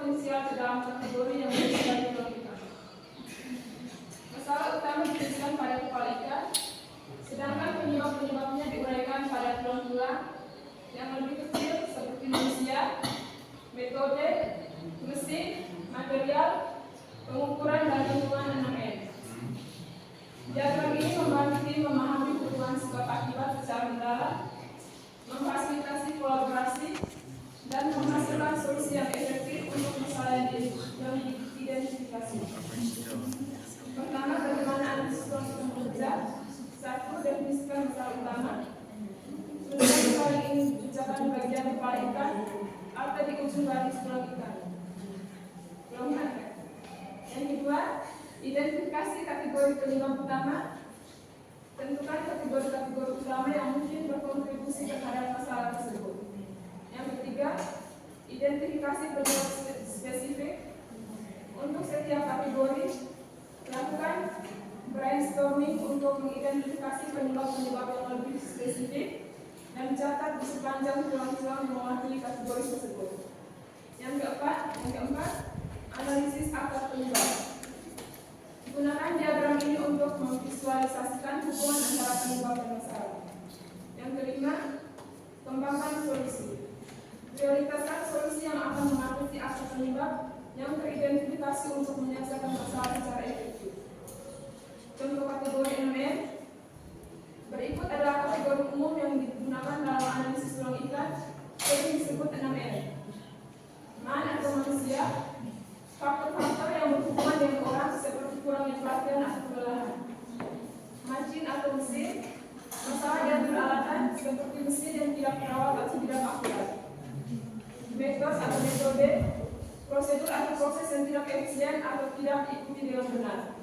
potensial ke dalam kategori yang bisa dilakukan. Masalah utama dituliskan pada kepala ikan, sedangkan penyebab-penyebabnya diuraikan pada tulang-tulang yang lebih kecil seperti manusia, metode, mesin, material, pengukuran dan lingkungan 6M. Diagram ini membantu tim memahami hubungan sebab akibat secara mendalam, memfasilitasi kolaborasi, dan menghasilkan solusi yang efektif untuk masalah yang diidentifikasi. Pertama, bagaimana analisis proses bekerja? 1. Definisikan masalah utama. Sudah masalah ini diucapkan di bagian kepala ikan atau di ujung garis tulang ikan. Yang kedua, identifikasi kategori penyebab utama. Tentukan kategori-kategori utama yang mungkin berkontribusi terhadap masalah tersebut. Yang ketiga, identifikasi penyebab spesifik. Untuk setiap kategori, lakukan brainstorming untuk mengidentifikasi penyebab-penyebab yang lebih spesifik dan catat di sepanjang tulang-tulang yang mewakili kategori tersebut. Yang keempat, analisis akar penyebab. Gunakan diagram ini untuk memvisualisasikan hubungan antara penyebab dan masalah. Yang kelima, kembangkan solusi. Prioritaskan solusi yang akan mengatasi akar penyebab yang teridentifikasi untuk menyelesaikan masalah secara efektif. Contoh kategori 6M. Berikut adalah kategori umum yang digunakan dalam analisis tulang ikan, yang disebut 6M. Man atau manusia, faktor-faktor yang berhubungan dengan orang seperti kurangnya perhatian atau kelelahan. Macin atau mesin, masalah dan peralatan seperti mesin yang tidak terawat atau tidak akurat. Metode atau metode, prosedur atau proses yang tidak efisien atau tidak diikuti dengan benar.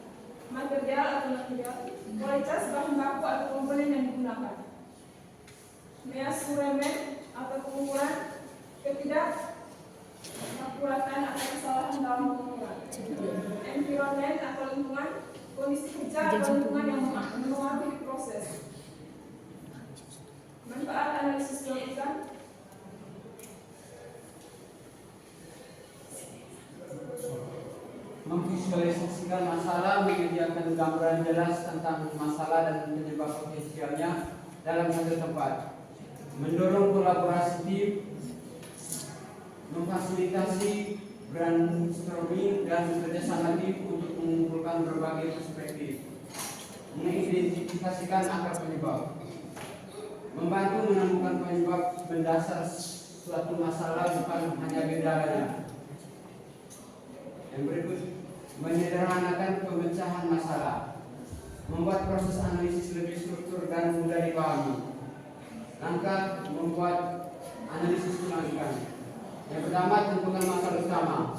Material atau material, kualitas bahan baku atau komponen yang digunakan. Measurement atau pengukuran, ketidakakuratan atau kesalahan dalam pengukuran. Environment atau lingkungan, kondisi kerja atau lingkungan yang mewakili proses. Manfaat analisis tulang ikan. Memvisualisasikan masalah, menyediakan gambaran jelas tentang masalah dan penyebab potensialnya dalam satu tempat, mendorong kolaborasi tim, memfasilitasi brainstorming dan kerjasama tim untuk mengumpulkan berbagai perspektif, mengidentifikasikan akar penyebab, membantu menemukan penyebab mendasar suatu masalah bukan hanya gendalanya. Yang berikut, menyederhanakan pemecahan masalah, membuat proses analisis lebih struktur dan mudah dipahami. Langkah membuat analisis tulang ikan. Yang pertama, tentukan masalah utama,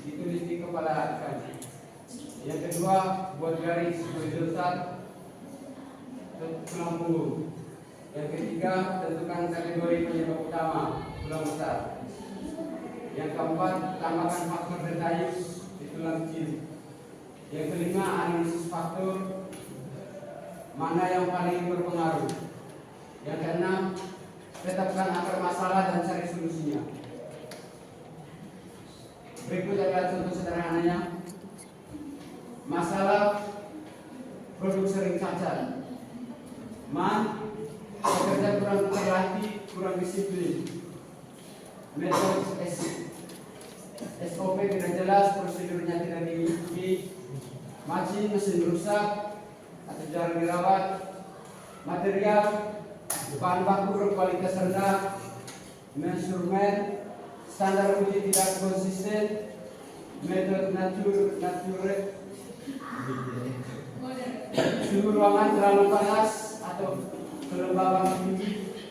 ditulis di kepala ikan. Yang kedua, buat garis horizontal tulang punggung. Yang ketiga, tentukan kategori penyebab utama tulang besar. Yang keempat, tambahkan faktor detail di tulang kecil. Yang kelima, analisis faktor mana yang paling berpengaruh. Yang keenam, tetapkan akar masalah dan cari solusinya. Berikut adalah contoh sederhananya. Masalah produk sering cacat. Pekerja kurang terlatih, kurang disiplin. Metode SOP tidak jelas, prosedurnya tidak diikuti. Mesin rusak atau jarang dirawat. Material, bahan baku berkualitas rendah. Measurement, standar uji tidak konsisten. Metode suhu ruangan terlalu panas atau kelembaban tinggi.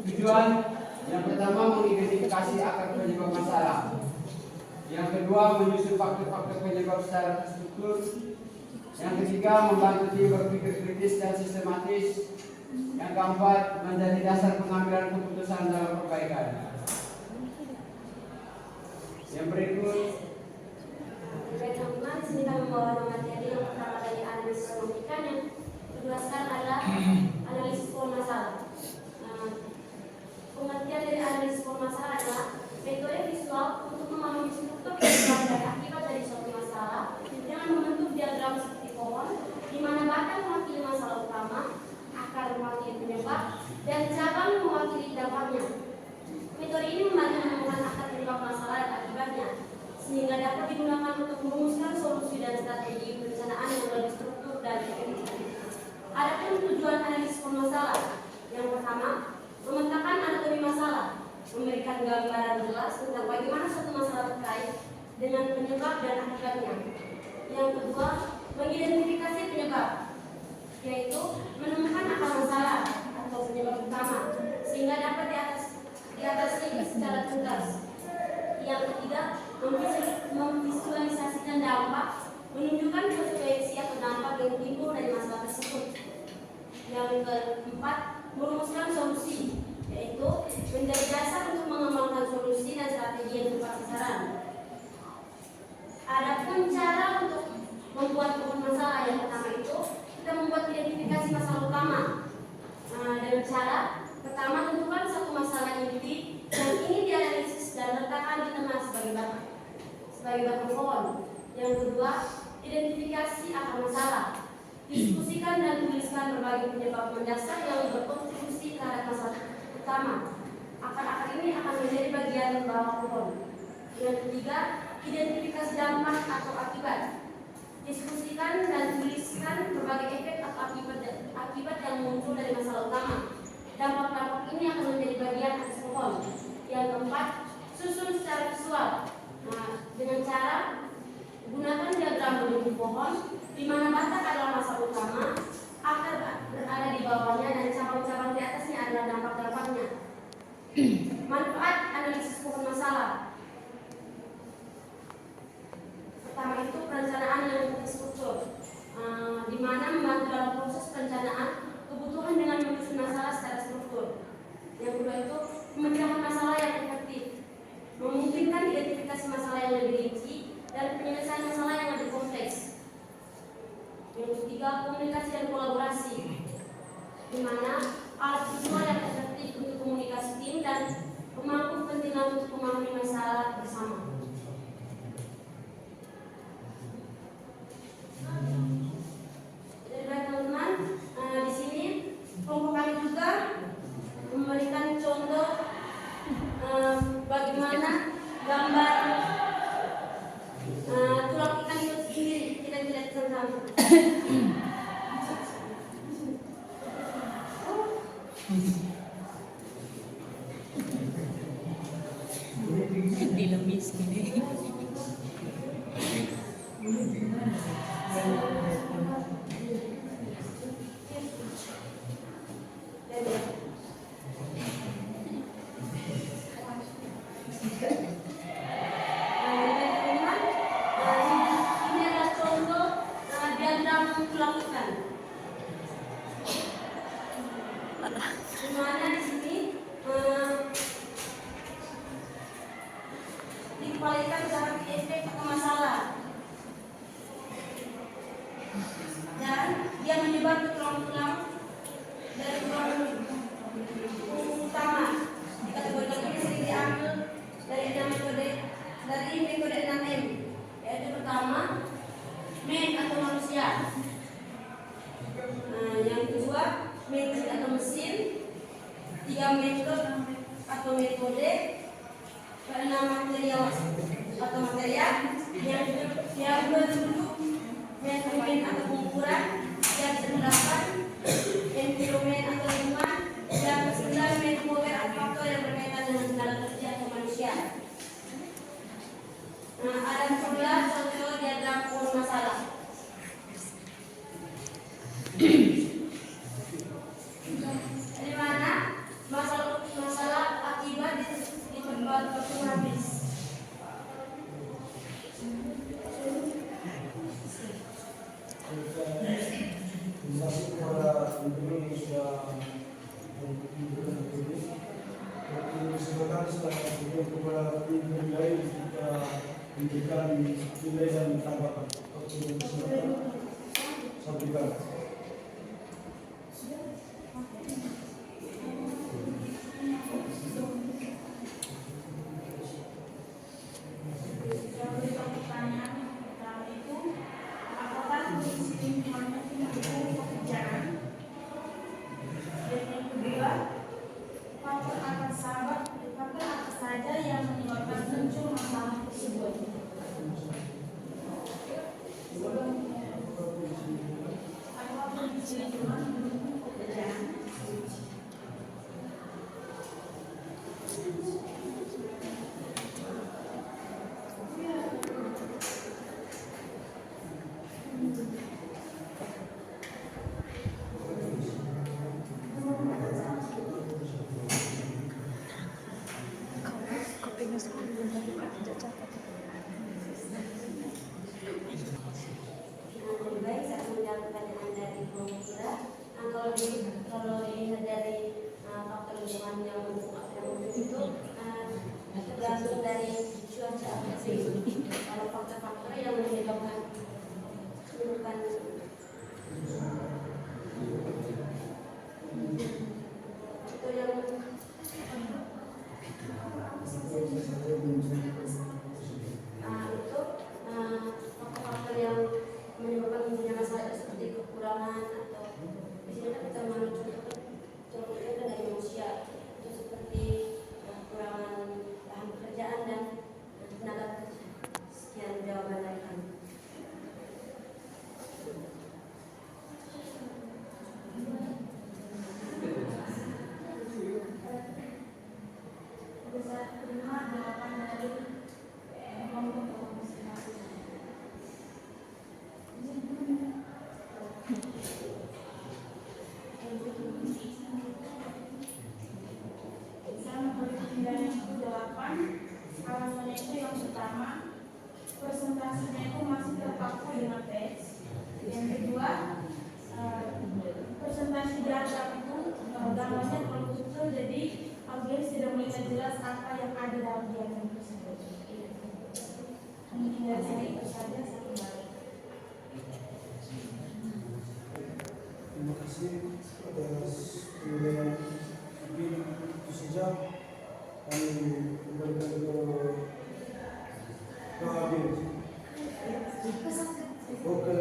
Tujuan yang pertama, mengidentifikasi akar penyebab masalah. Yang kedua, menyusun faktor-faktor penyebab secara terstruktur. Yang ketiga, membantu tim berpikir kritis dan sistematis. Yang keempat, menjadi dasar pengambilan keputusan dalam perbaikan. Yang berikut, teman-teman, sini kami membawa materi yang pertama dari analisis logika. Yang kedua sekarang adalah analisis pola masalah. Pengertian dari analisis pola masalah adalah metode visual untuk memahami mewakili penyebab dan cabang mewakili dampaknya. Metode ini membantu menemukan akar penyebab masalah dan akibatnya, sehingga dapat digunakan untuk merumuskan solusi dan strategi perencanaan yang lebih struktur dan efektif. Adapun tujuan analisis masalah, yang pertama, memetakan anatomi masalah, memberikan gambaran jelas tentang bagaimana suatu masalah terkait dengan penyebab dan akibatnya. Yang kedua, mengidentifikasi penyebab, yaitu menemukan akar masalah atau penyebab utama, sehingga dapat diatasi secara tuntas. Yang ketiga, memvisualisasikan dampak, menunjukkan konsekuensi atau dampak yang timbul dari masalah tersebut. Yang keempat, merumuskan solusi, yaitu menjadi dasar untuk mengembangkan solusi dan strategi yang tepat sasaran. Adapun cara untuk membuat pokok masalah, yang pertama itu kita membuat identifikasi masalah utama. Dengan cara pertama, tentukan satu masalah inti yang ingin dianalisis dan letakkan di tengah sebagai bahan pokok. Yang kedua, identifikasi akar masalah. Diskusikan dan tuliskan berbagai penyebab mendasar yang berkontribusi terhadap masalah utama. Akar-akar ini akan menjadi bagian bawah pohon. Yang ketiga, identifikasi dampak atau akibat. Diskusikan dan tuliskan berbagai efek atau akibat yang muncul dari masalah utama. Dampak-dampak ini akan menjadi bagian atas pohon. Yang keempat, susun secara visual. Dengan cara gunakan diagram bentuk pohon, di mana batang adalah masalah utama, akar berada di bawahnya, dan cabang-cabang di atasnya adalah dampak-dampaknya. Manfaat analisis pohon masalah. Pertama itu perencanaan yang terstruktur, di mana membantu dalam proses perencanaan kebutuhan dengan menyusun masalah secara struktur. Yang kedua itu pemecahan masalah yang efektif, memungkinkan identifikasi masalah yang lebih rinci dan penyelesaian masalah yang lebih kompleks. Yang ketiga, komunikasi dan kolaborasi, di mana alat visual yang efektif untuk komunikasi tim dan pemangku kepentingan untuk memahami masalah bersama. Jadi teman-teman, di sini kelompok kami juga memberikan contoh bagaimana gambar tulang ikan itu sendiri. Kita lihat sama-sama. Dinamis gini. Dimana di sini dikembalikan secara efek ke masalah, dan dia menyebar ke tulang-tulang dari tulang utama. Dikategorikan ini sering diambil dari metode 6M, yaitu pertama men atau manusia, yang kedua mesin atau mesin, tiga metode atau metode, keenam material atau material, yang berbentuk measurement atau pengukuran, yang ke-8 environment atau lingkungan, yang ke-9 metode atau faktor yang berkaitan dengan tenaga kerja atau manusia. Ada pula contoh diagram pohon masalah. Di mana masalah akibat di tempat habis. Memberikan nilai dan tambahan untuk sampaikan. Kalau faktor-faktor yang menyebabkan itu yang faktor-faktor yang menyebabkan munculnya masalah itu seperti kekurangan atau di sini kan kita menunjukkan contohnya dari manusia itu seperti kekurangan bahan pekerjaan dan tenaga kerja. Sekian jawaban dari kami. Bisa terima jawaban dari kelompok masing-masing. Saya memberikan dari 8 alasannya itu yang pertama presentasinya itu masih terpaku dengan teks. Yang kedua presentasi diagram itu gambarnya terlalu kecil jadi audiens tidak melihat jelas apa yang ada dalam diagram tersebut. Mungkin dari saya itu saja saya kembali. Terima kasih atas penilaian ini. Itu saja kami kembalikan ke audiens. Oke.